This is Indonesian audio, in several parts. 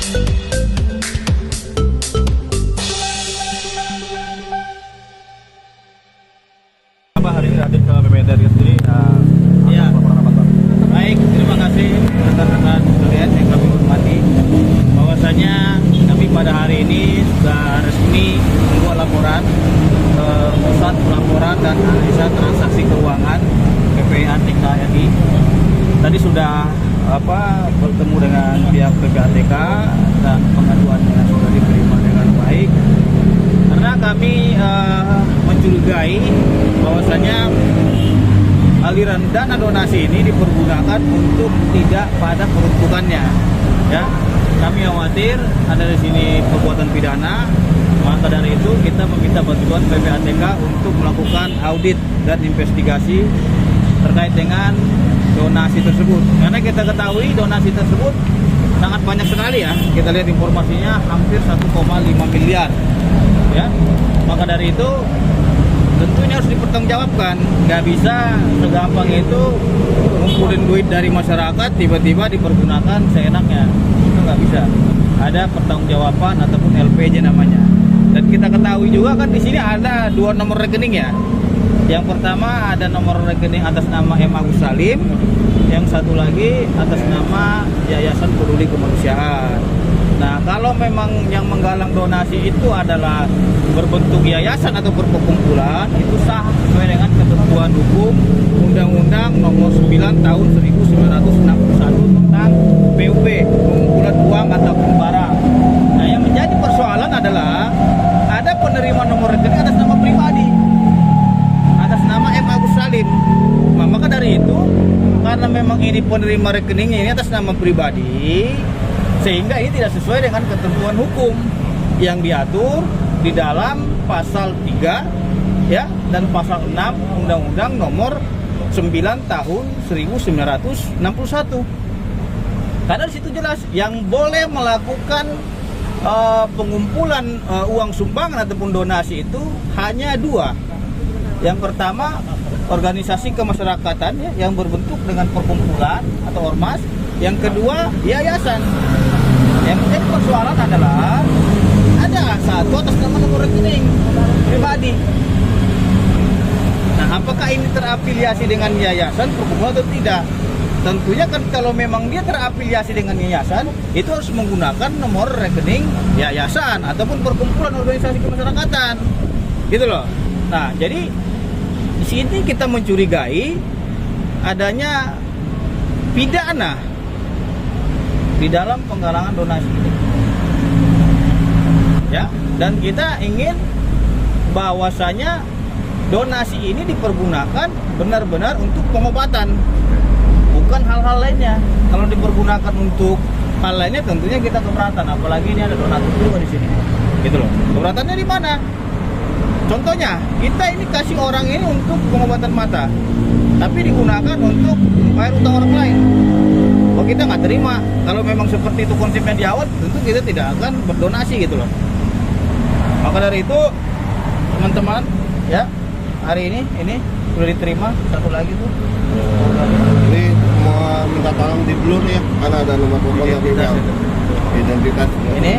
Apa hari ini hadir ke PPTRI sendiri? Ya, baik, terima kasih rekan-rekan sekalian yang kami hormati. Bahwasanya kami pada hari ini sudah resmi membuat laporan ke Pusat Pelaporan dan Analisa Transaksi Keuangan PPATK RI. Tadi sudah bertemu dengan pihak PPATK dan pengaduannya sudah diterima dengan baik. Karena kami mencurigai bahwasanya aliran dana donasi ini dipergunakan untuk tidak pada peruntukannya. Ya, kami khawatir ada di sini perbuatan pidana. Maka dari itu kita meminta bantuan PPATK untuk melakukan audit dan investigasi terkait dengan donasi tersebut. Karena kita ketahui donasi tersebut sangat banyak sekali ya. Kita lihat informasinya hampir 1,5 miliar. Ya, maka dari itu tentunya harus dipertanggungjawabkan. Nggak bisa segampang itu ngumpulin duit dari masyarakat tiba-tiba dipergunakan seenaknya. Itu nggak bisa. Ada pertanggungjawaban ataupun LPJ namanya. Dan kita ketahui juga kan di sini ada 2 nomor rekening ya. Yang pertama ada nomor rekening atas nama M. Agus Salim, yang satu lagi atas nama Yayasan Peduli Kemanusiaan. Nah, kalau memang yang menggalang donasi itu adalah berbentuk yayasan atau perkumpulan, itu sah sesuai dengan ketentuan hukum Undang-Undang Nomor 9 Tahun 1961 tentang PUB, pengumpulan uang ataupun barang. Nah, yang menjadi persoalan adalah ada penerima nomor rekening atas nama pribadi, atas nama M. Agus Salim. Nah, maka dari itu, karena memang ini penerima rekeningnya ini atas nama pribadi, sehingga ini tidak sesuai dengan ketentuan hukum yang diatur di dalam pasal 3 ya dan pasal 6 Undang-Undang Nomor 9 Tahun 1961. Karena di situ jelas yang boleh melakukan pengumpulan uang sumbangan ataupun donasi itu hanya 2. Yang pertama, organisasi kemasyarakatan ya, yang berbentuk dengan perkumpulan atau ormas. Yang kedua, yayasan. Yang menjadi persoalan adalah ada satu atas nama nomor rekening pribadi. Nah, apakah ini terafiliasi dengan yayasan, perkumpulan atau tidak? Tentunya kan kalau memang dia terafiliasi dengan yayasan, itu harus menggunakan nomor rekening yayasan ataupun perkumpulan organisasi kemasyarakatan. Gitu loh. Nah, jadi di sini kita mencurigai adanya pidana di dalam penggalangan donasi ini. Ya, dan kita ingin bahwasanya donasi ini dipergunakan benar-benar untuk pengobatan, bukan hal-hal lainnya. Kalau dipergunakan untuk hal lainnya tentunya kita keberatan, apalagi ini ada donatur juga di sini. Gitu loh. Keberatannya di mana? Contohnya, kita ini kasih orang ini untuk pengobatan mata, tapi digunakan untuk bayar utang orang lain. Oh, kita nggak terima. Kalau memang seperti itu konsepnya di awal, tentu kita tidak akan berdonasi gitu loh. Maka dari itu, teman-teman, ya hari ini sudah diterima satu lagi tuh. Ini mau minta tolong di blur ya, karena ada nomor telepon yang Identitas itu. identitas. Ini.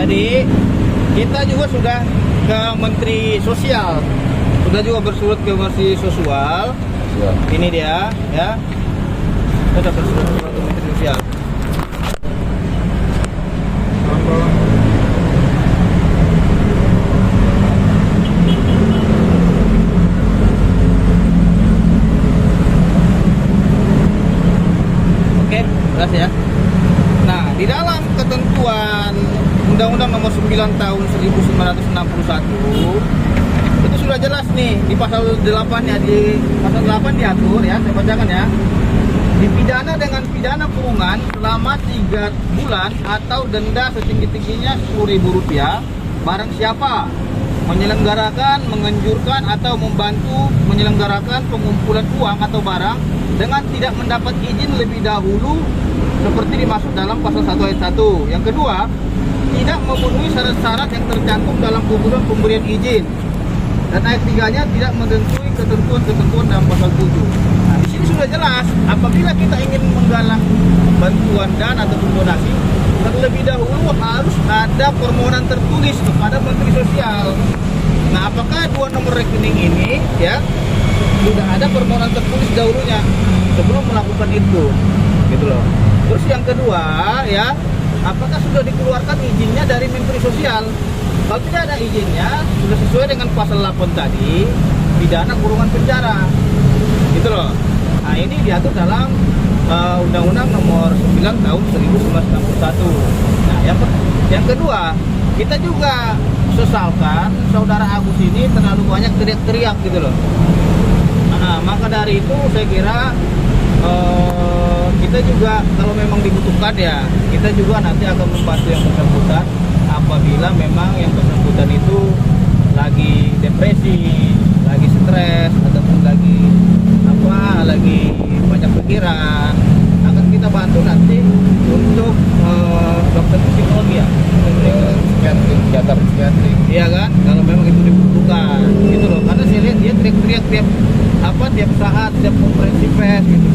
Jadi kita juga sudah ke Menteri Sosial, sudah juga bersurat ke Menteri Sosial. Ini dia, ya, sudah bersurat ke Menteri Sosial. Oke, jelas ya. Nah, di dalam ketentuan Undang-Undang Nomor 9 Tahun 1961 itu sudah jelas nih di pasal 8-nya, di pasal 8 diatur ya, saya bacakan ya. Dipidana dengan pidana kurungan selama 3 bulan atau denda setinggi-tingginya Rp10.000 barang siapa menyelenggarakan, menganjurkan atau membantu menyelenggarakan pengumpulan uang atau barang dengan tidak mendapat izin lebih dahulu seperti dimaksud dalam pasal 1 ayat 1. Yang kedua, tidak memenuhi syarat-syarat yang tercantum dalam ketentuan pemberian izin. Dan ayat 3-nya tidak menentukan ketentuan-ketentuan dalam pasal 7. Nah, di sini sudah jelas, apabila kita ingin menggalang bantuan dana atau donasi, terlebih dahulu harus ada permohonan tertulis kepada Menteri Sosial. Nah, apakah dua nomor rekening ini ya sudah ada permohonan tertulis dahulunya sebelum melakukan itu, gitu loh. Terus yang kedua ya, apakah sudah dikeluarkan izinnya dari Menteri Sosial? Kalau tidak ada izinnya, sudah sesuai dengan pasal 8 tadi, pidana kurungan penjara, gitu loh. Nah, ini diatur dalam Undang-Undang Nomor 9 Tahun 1961. Nah, yang kedua, kita juga sesalkan saudara Agus ini terlalu banyak teriak-teriak gitu loh. Nah, maka dari itu saya kira kita juga kalau memang dibutuhkan ya, kita juga nanti akan membantu yang bersangkutan apabila memang yang bersangkutan itu lagi depresi, lagi stres, ataupun lagi banyak pikiran, akan kita bantu nanti untuk dokter psikologi ya, psikiatri, iya kan, kalau memang itu dibutuhkan, gitu loh. Karena saya lihat dia teriak-teriak tiap saat, tiap konferensi pers gitu.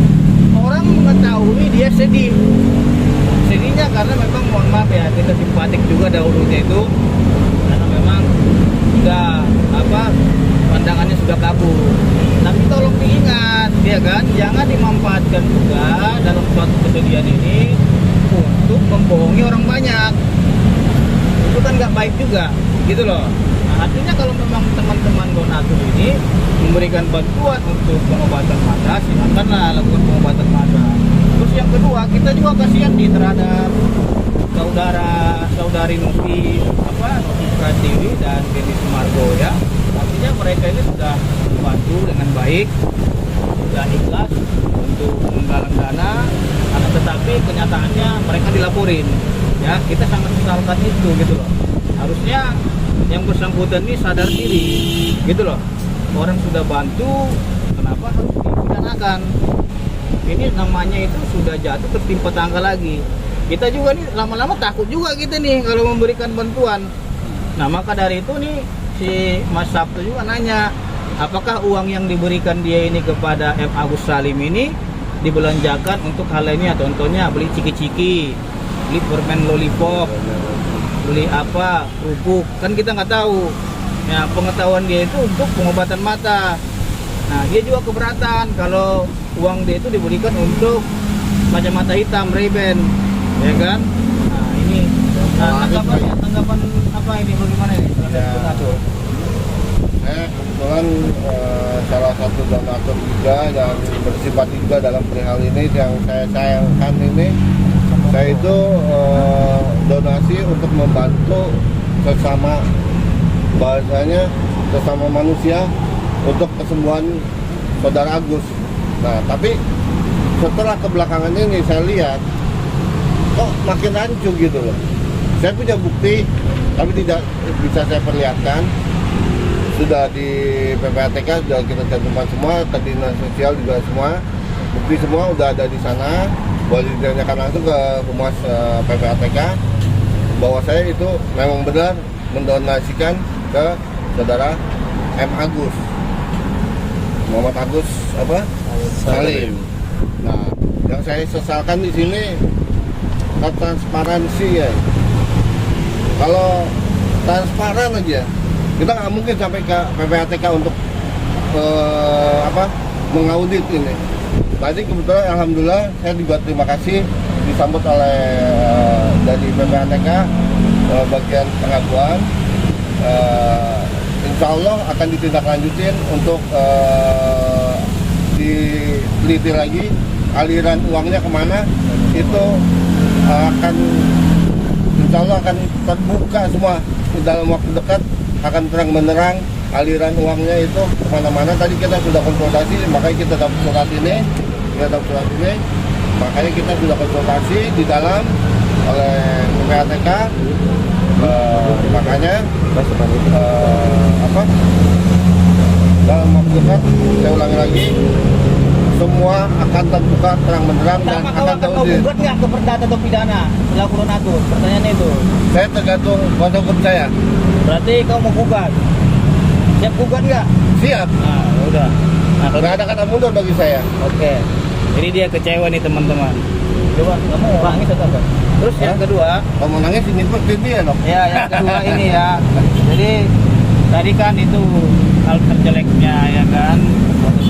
Orang mengetahui dia sedihnya karena memang mohon maaf ya, kita simpatik juga dahulunya itu karena memang sudah pandangannya sudah kabur. Tapi tolong diingat ya kan, jangan dimanfaatkan juga dalam suatu kesedihan ini untuk membohongi orang banyak. Itu kan nggak baik juga, gitu loh. Nah, artinya kalau memang teman-teman donatur ini memberikan bantuan untuk pengobatan mata, silakanlah lakukan pengobatan mata. Terus yang kedua, kita juga kasihan nih terhadap saudari Novi Pratiwi dan Denny Sumargo ya. Artinya mereka ini sudah membantu dengan baik, sudah ikhlas untuk menggalang dana, karena tetapi kenyataannya mereka dilaporin. Ya, kita sangat sesalkan itu gitu loh. Harusnya yang bersangkutan ini sadar diri, gitu loh. Orang sudah bantu, kenapa harus dipidanakan? Ini namanya itu sudah jatuh tertimpa tangga lagi. Kita juga nih lama-lama takut juga kita nih kalau memberikan bantuan. Nah, maka dari itu nih si Mas Sabtu juga nanya, apakah uang yang diberikan dia ini kepada M. Agus Salim ini dibelanjakan untuk hal ini? Contohnya beli ciki-ciki, beli permen lollipop, beli kerupuk, kan kita nggak tahu. Ya, pengetahuan dia itu untuk pengobatan mata. Nah, dia juga keberatan kalau uang dia itu diberikan untuk kacamata hitam Ray-Ban, ya kan? Nah, ini tanggapan apa ini, bagaimana ini? Kebetulan salah satu donatur juga yang bersifat juga dalam perihal ini yang saya sayangkan ini, saya itu donasi untuk membantu sesama, bahasanya sesama manusia untuk kesembuhan saudara Agus. Nah, tapi setelah kebelakangan ini saya lihat kok makin rancu gitu loh. Saya punya bukti tapi tidak bisa saya perlihatkan. Sudah di PPATK sudah kita cantumkan semua, ke dinas sosial juga semua, bukti semua udah ada di sana. Boleh ditanyakan langsung ke humas PPATK bahwa saya itu memang benar mendonasikan ke saudara M. Agus, Muhammad Agus Salim. Nah, yang saya sesalkan di sini transparansi ya. Kalau transparan aja, kita nggak mungkin sampai ke PPATK untuk mengaudit ini. Tadi kebetulan alhamdulillah saya juga terima kasih disambut oleh dari PPATK bagian pengaduan. Insya Allah akan ditindaklanjutin untuk diteliti lagi aliran uangnya kemana. Itu akan insya Allah akan terbuka semua dalam waktu dekat, akan terang benderang aliran uangnya itu kemana-mana. Tadi kita sudah konsultasi, makanya kita dapat surat ini, makanya kita sudah konsultasi di dalam oleh PPATK Makanya apa? Dalam waktu dekat, saya ulangi lagi, semua akan terbuka terang benderang dan Sama akan kau terusir. gugat nggak ke perdata atau pidana berlaku donatur? Pertanyaannya itu. Saya tergantung kuasa hukum saya. Berarti kau mau gugat? Siap gugat nggak? Siap. Nah, ya udah. Nah, Nggak ada kata mundur bagi saya. Oke. Jadi dia kecewa nih teman-teman. Coba kamu nangis atau apa? Terus yang kedua, Kamu nangis ini pun dia dong. ya yang kedua ini ya. Jadi tadi kan itu hal terjeleknya ya kan, waktu